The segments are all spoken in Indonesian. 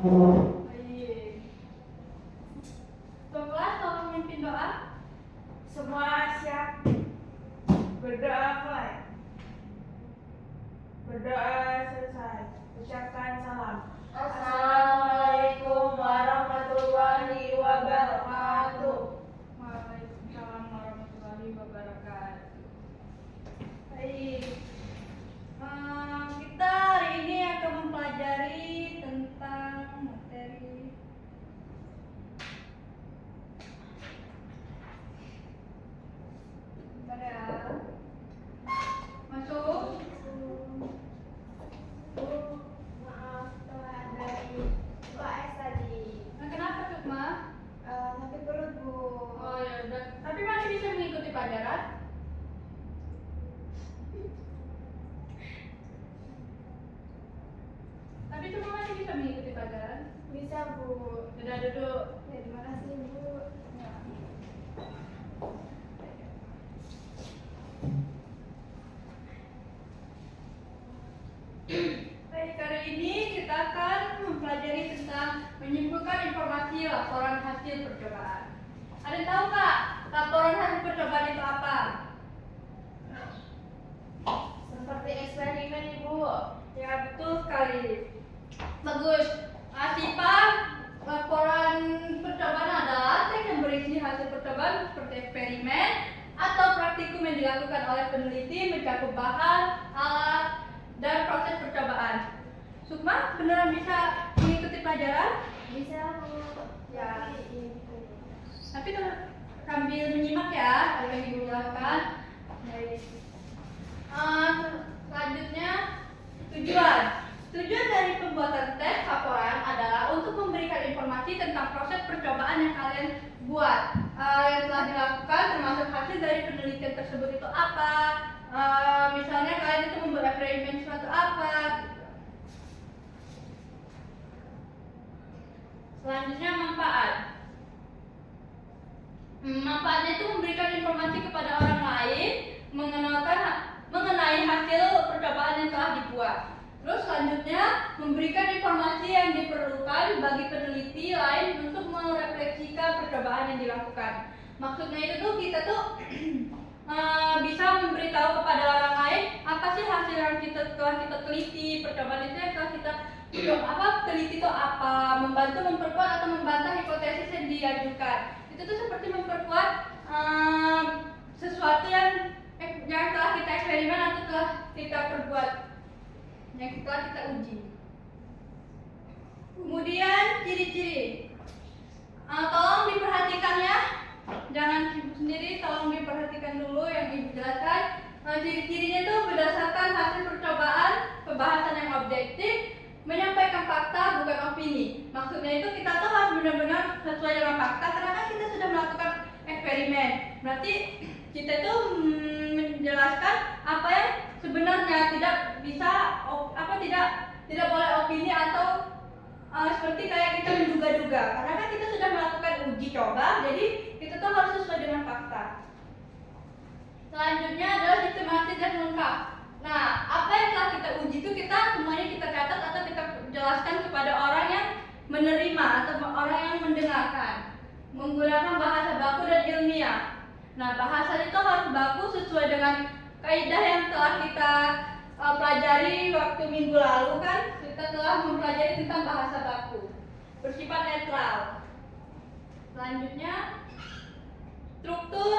Baik. Tuan kelas, tolong mimpin doa. Semua siap. Berdoa mulai. Berdoa selesai. Ucapkan salam. Assalamualaikum warahmatullahi wabarakatuh. Waalaikumsalam warahmatullahi wabarakatuh. Baik. Kita hari ini akan mempelajari tentang materi masuk. Maaf telat dari UAS tadi. Kenapa Sukma? Sakit perut Bu. Oh ya udah. Tapi masih bisa mengikuti pelajaran? Tapi semua masih bisa mengikuti pelajaran? Bisa Bu. Sudah duduk. Ya, terima kasih Bu. Ya. Baik, kali ini kita akan mempelajari tentang menyimpulkan informasi laporan hasil percobaan. Ada yang tahu Kak, laporan hasil percobaan itu apa? Seperti eksperimen Ibu. Ya betul sekali. Bagus. Sipa laporan percobaan adalah teks yang berisi hasil percobaan seperti eksperimen atau praktikum yang dilakukan oleh peneliti mencakup bahan, alat, dan proses percobaan. Sukma, beneran bisa mengikuti pelajaran? Bisa Bu. Ya. Tapi Tapi sambil menyimak ya, apa yang Ibu jelaskan. Baik. Selanjutnya, tujuan. Tujuan dari pembuatan teks laporan adalah untuk memberikan informasi tentang proses percobaan yang kalian buat, yang telah dilakukan, termasuk hasil dari penelitian tersebut itu apa. Misalnya kalian itu membuat eksperimen suatu apa. Selanjutnya, manfaat. Manfaatnya itu memberikan informasi kepada orang lain mengenai hasil percobaan yang telah dibuat. Terus selanjutnya, memberikan informasi yang diperlukan bagi peneliti lain untuk merefleksikan percobaan yang dilakukan. Maksudnya itu tuh kita tuh bisa memberitahu kepada orang lain apa sih hasil yang telah kita teliti, percobaan itu yang telah kita teliti itu apa, membantu memperkuat atau membantah hipotesis yang diajukan. Itu tuh seperti memperkuat sesuatu yang telah kita eksperimen atau telah kita perbuat, yang telah kita uji. Kemudian ciri-ciri, tolong diperhatikan ya, jangan sibuk sendiri, tolong diperhatikan dulu yang Ibu jelaskan. Ciri-cirinya itu berdasarkan hasil percobaan, pembahasan yang objektif, menyampaikan fakta bukan opini. Maksudnya itu kita tuh harus benar-benar sesuai dengan fakta karena kan kita sudah melakukan eksperimen. Berarti kita itu menjelaskan apa yang sebenarnya, tidak bisa tidak boleh opini atau seperti kayak kita menduga-duga. Karena kan kita sudah melakukan uji coba, jadi kita tuh harus sesuai dengan fakta. Selanjutnya adalah sistematis dan lengkap. Nah, apa yang telah kita uji itu semuanya kita catat atau kita jelaskan kepada orang yang menerima atau orang yang mendengarkan menggunakan bahasa baku dan ilmiah. Nah, bahasa itu harus baku sesuai dengan kaidah yang telah kita pelajari waktu minggu lalu kan. Kita telah mempelajari tentang bahasa baku, bersifat netral. Selanjutnya, struktur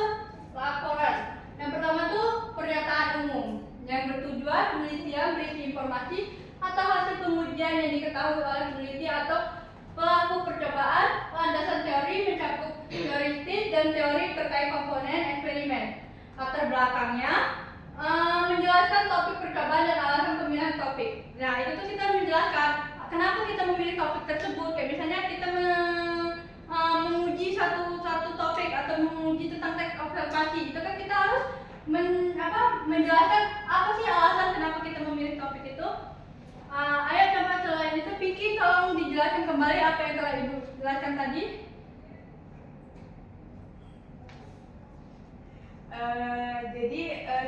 laporan. Yang pertama tuh pernyataan umum yang bertujuan penelitian berisi informasi atau hasil pengujian yang diketahui oleh peneliti atau pelaku percobaan. Landasan teori mencakup teoristis dan teori terkait komponen eksperimen. Latar belakangnya menjelaskan topik percobaan dan alasan pemilihan topik. Nah, itu tuh kita menjelaskan kenapa kita memilih topik tersebut. Kayak misalnya kita menguji satu topik atau menguji tentang teks observasi, itu kan kita harus menjelaskan apa sih alasan kenapa kita memilih topik itu. Ayo coba selain itu Pinky tolong dijelaskan kembali apa yang telah Ibu jelaskan tadi. Jadi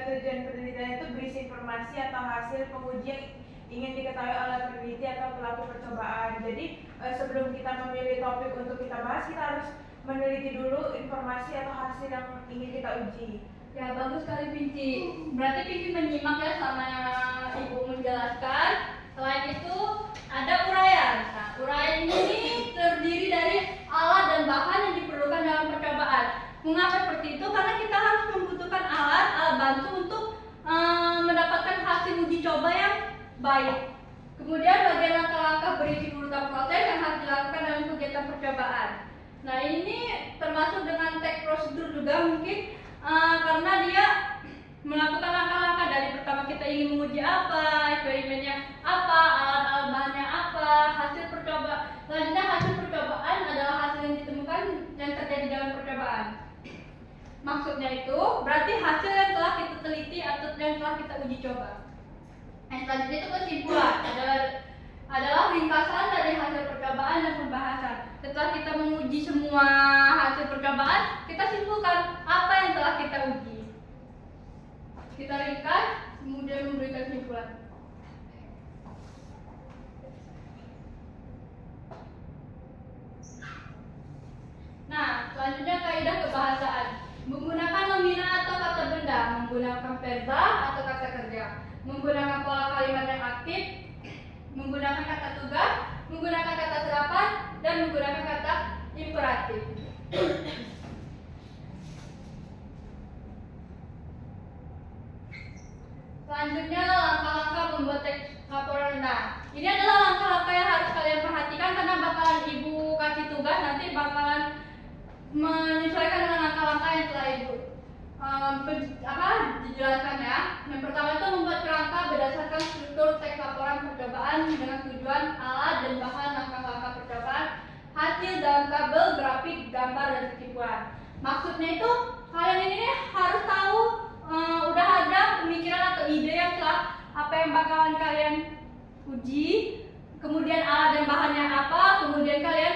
tujuan penelitian itu berisi informasi atau hasil penguji yang ingin diketahui oleh peneliti atau pelaku percobaan. Jadi sebelum kita memilih topik untuk kita bahas, kita harus meneliti dulu informasi atau hasil yang ingin kita uji. Ya, bagus sekali Pinci. Berarti Pinci menyimak ya sama Ibu menjelaskan. Selain itu ada uraian. Nah, uraian ini terdiri dari alat dan bahan yang diperlukan dalam percobaan. Mengapa seperti itu? Karena kita harus membutuhkan alat bantu untuk mendapatkan hasil uji coba yang baik. Kemudian bagian langkah-langkah berisi urutan proses yang harus dilakukan dalam kegiatan percobaan. Nah, ini termasuk dengan teks prosedur juga mungkin karena dia melakukan langkah-langkah dari pertama kita ingin menguji apa, eksperimennya apa, alat-alat bahannya apa, hasil percobaan. Selanjutnya hasil percobaan adalah hasil yang ditemukan yang terjadi dalam percobaan. Maksudnya itu berarti hasil yang telah kita teliti atau yang telah kita uji coba. Yang selanjutnya itu kesimpulan adalah ringkasan dari hasil percobaan dan pembahasan. Setelah kita menguji semua hasil percobaan, kita simpulkan apa yang telah kita uji. Kita ringkas, kemudian memberikan kesimpulan. Nah, selanjutnya kaidah kebahasaan. Menggunakan nomina atau kata benda, menggunakan verba atau kata kerja, menggunakan pola kalimat yang aktif, menggunakan kata tugas, menggunakan kata serapan, dan menggunakan kata imperatif. Selanjutnya langkah-langkah membuat teks laporan. Nah, ini adalah langkah-langkah yang harus kalian perhatikan karena bakalan Ibu kasih tugas, nanti bakalan menyesuaikan dengan langkah-langkah yang telah Ibu dijelaskan ya. Yang pertama itu membuat kerangka berdasarkan struktur teks laporan percobaan dengan tujuan, alat dan bahan langkah-langkah percobaan, hasil dalam tabel, grafik, gambar dan kesimpulan. Maksudnya itu kalian ini harus tahu udah ada pemikiran atau ide yang telah apa yang bakalan kalian uji, kemudian alat dan bahannya apa, kemudian kalian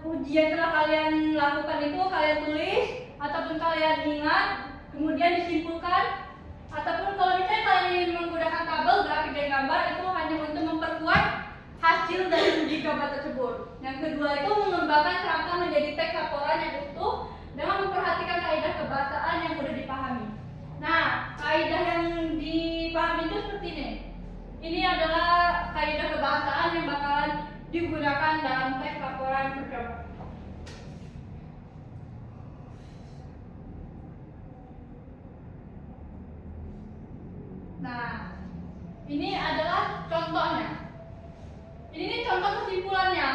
ujian telah kalian lakukan itu kalian tulis ataupun kalian ingat, kemudian disimpulkan. Ataupun kalau misalnya kalian ingin menggunakan tabel, grafik dan gambar, itu hanya untuk memperkuat hasil dari uji coba tersebut. Yang kedua itu mengembangkan kerangka menjadi teks laporan yang utuh dengan memperhatikan kaidah kebahasaan yang mudah dipahami. Nah, kaidah yang dipahami itu seperti ini. Ini adalah kaidah kebahasaan yang bakalan digunakan dalam teks laporan percobaan. Nah, ini adalah contohnya. Ini contoh kesimpulannya.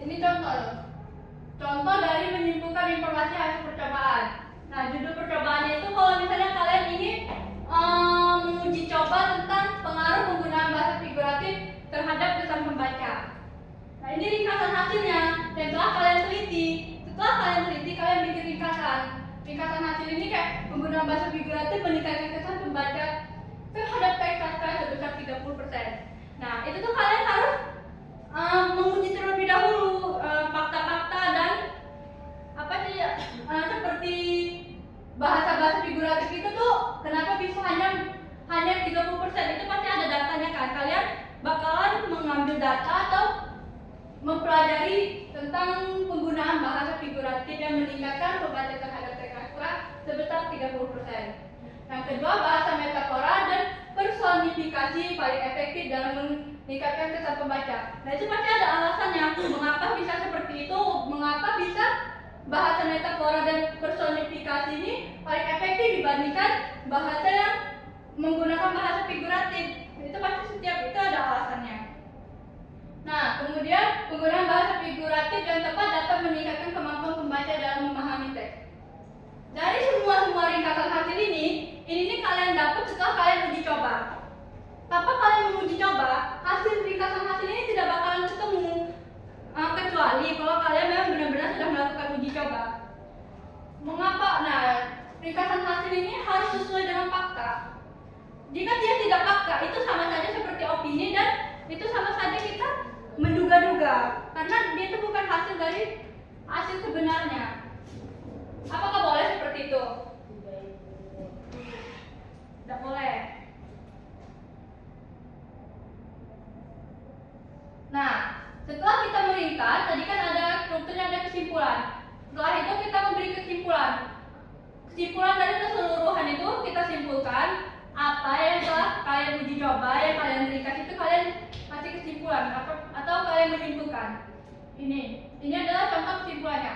Ini contoh dari menyimpulkan informasi hasil percobaan. Nah, judul percobaannya itu kalau misalnya kalian ingin menguji coba tentang pengaruh penggunaan bahasa figuratif terhadap kesan pembaca. Nah, ini ringkasan hasilnya yang telah kalian teliti. Setelah kalian teliti, kalian bikin ringkasan. Ringkasan hasil ini kayak penggunaan bahasa figuratif meningkatkan kesan pembaca terhadap teks sastra sebesar 30%. Nah, itu tuh kalian harus menguji terlebih dahulu fakta-fakta dan apa sih seperti bahasa-bahasa figuratif itu tuh kenapa bisa hanya 30%, itu pasti ada datanya kan. Kalian bakalan mengambil data atau mempelajari tentang penggunaan bahasa figuratif yang meningkatkan pembaca terhadap teks sastra sebesar 30%. Yang kedua, bahasa metafora dan personifikasi paling efektif dalam meningkatkan kesan pembaca. Nah, itu pasti ada alasannya mengapa bisa seperti itu, mengapa bisa bahasa metafora dan personifikasi ini paling efektif dibandingkan bahasa yang menggunakan bahasa figuratif. Itu pasti setiap itu ada alasannya. Nah, kemudian penggunaan bahasa figuratif yang tepat dapat meningkatkan kemampuan pembaca dalam memahami teks. Dari semua ringkasan hasil ini kalian dapat setelah kalian uji coba. Tanpa kalian menguji coba, hasil ringkasan hasil ini tidak bakalan ketemu kecuali kalau kalian memang benar-benar sudah melakukan uji coba. Mengapa? Nah, ringkasan hasil ini harus sesuai dengan fakta. Jika dia tidak fakta, itu sama saja seperti opini dan itu sama saja kita menduga-duga karena dia itu bukan hasil dari hasil sebenarnya. Apakah boleh seperti itu? Tidak boleh. Nah, setelah kita meringkas, tadi kan ada strukturnya, ada kesimpulan. Setelah itu kita memberi kesimpulan. Kesimpulan dari keseluruhan itu kita simpulkan apa yang telah kalian uji coba, yang kalian ringkas itu kalian kasih kesimpulan atau kalian menyimpulkan. Ini adalah contoh kesimpulannya.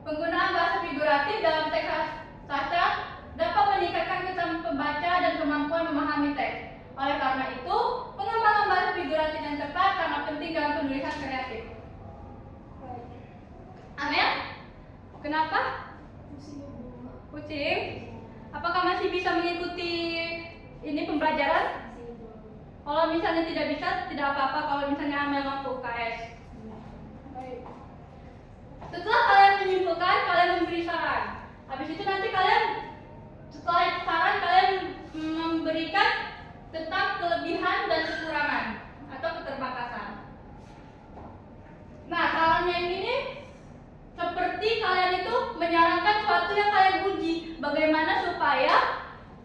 Penggunaan bahasa figuratif dalam teks sastra dapat meningkatkan kesan pembaca dan kemampuan memahami teks. Oleh karena itu, pengembangan bahasa figuratif yang tepat sangat penting dalam penulisan kreatif. Amel? Kenapa? Pusing? Apakah masih bisa mengikuti ini pembelajaran? Kalau misalnya tidak bisa, tidak apa-apa kalau misalnya Amel mampu UKS. Baik. Setelah kalian menyimpulkan, kalian memberi saran. Habis itu nanti kalian setelah saran kalian memberikan tentang kelebihan dan kekurangan atau keterbatasan. Nah, sarannya ini seperti kalian itu menyarankan sesuatu yang kalian uji, bagaimana supaya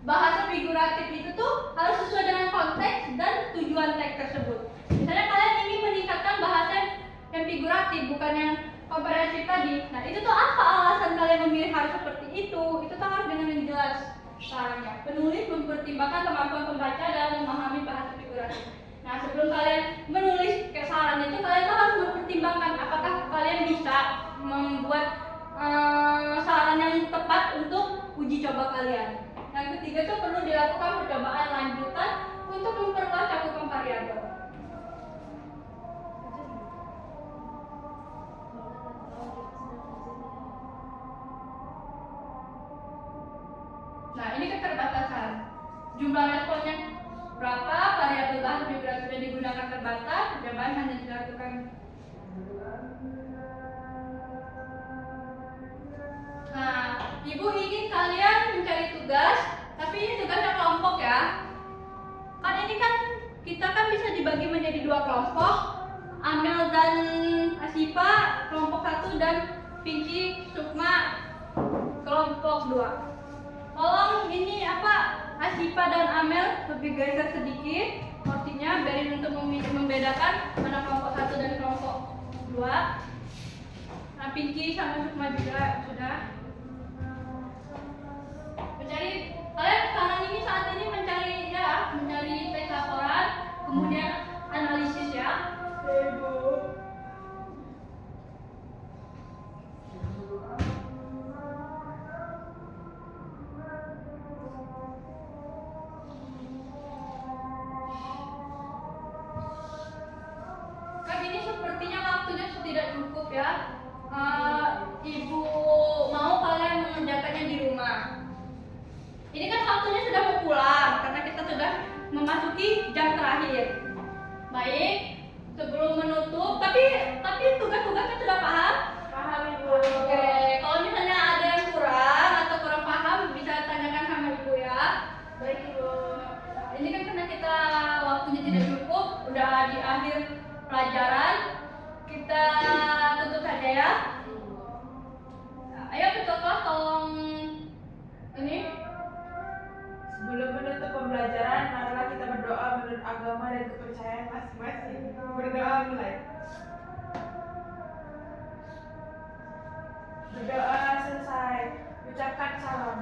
bahasa figuratif itu tuh harus sesuai dengan konteks dan tujuan teks tersebut. Misalnya kalian ingin meningkatkan bahasa yang figuratif, bukan yang komprehensif tadi. Nah, itu tuh apa alasan kalian memilih harus seperti itu? Itu tuh harus dengan yang jelas sarannya. Penulis mempertimbangkan kemampuan pembaca dalam memahami bahasa figuratif. Nah, sebelum kalian menulis ke saran itu, kalian tuh harus mempertimbangkan apakah kalian bisa membuat saran yang tepat untuk uji coba kalian. Yang ketiga itu perlu dilakukan percobaan lanjutan untuk memperluas cakupan variabel. Nah, ini keterbatasan. Jumlah responnya berapa, variabel bahasa figuratif yang digunakan terbatas, percobaan hanya dilakukan. Nah, ibu ingin kalian mencari tugas, tapi ini tugasnya kelompok ya. Kan ini kan kita kan bisa dibagi menjadi 2 kelompok, Amel dan Asifa kelompok 1 dan Pinky Sukma kelompok 2. Tolong ini Asifa dan Amel lebih geser sedikit porsinya, biarin untuk membedakan mana kelompok 1 dan kelompok 2. Nah, Pinky sama Sukma juga sudah mencari. Kalian sekarang ini saat ini mencari teks laporan, kemudian analisis ya. Kan ini sepertinya waktunya tidak cukup ya. Ibu mau kalian mengerjakannya di rumah. Ini kan waktunya sudah mau pulang karena kita sudah memasuki jam terakhir. Baik, sebelum menutup, tapi tugas-tugasnya sudah paham? Paham Ibu. Oke, kalau misalnya ada yang kurang atau kurang paham bisa tanyakan sama Ibu ya. Baik Ibu. Ini kan karena kita waktunya tidak cukup, udah di akhir pelajaran, kita tutup saja ya. Ayo ketua kelas tolong ini. Sebelum menutup pembelajaran, marilah kita berdoa menurut agama dan kepercayaan masing-masing. Berdoa mulai. Berdoa selesai. Ucapkan salam.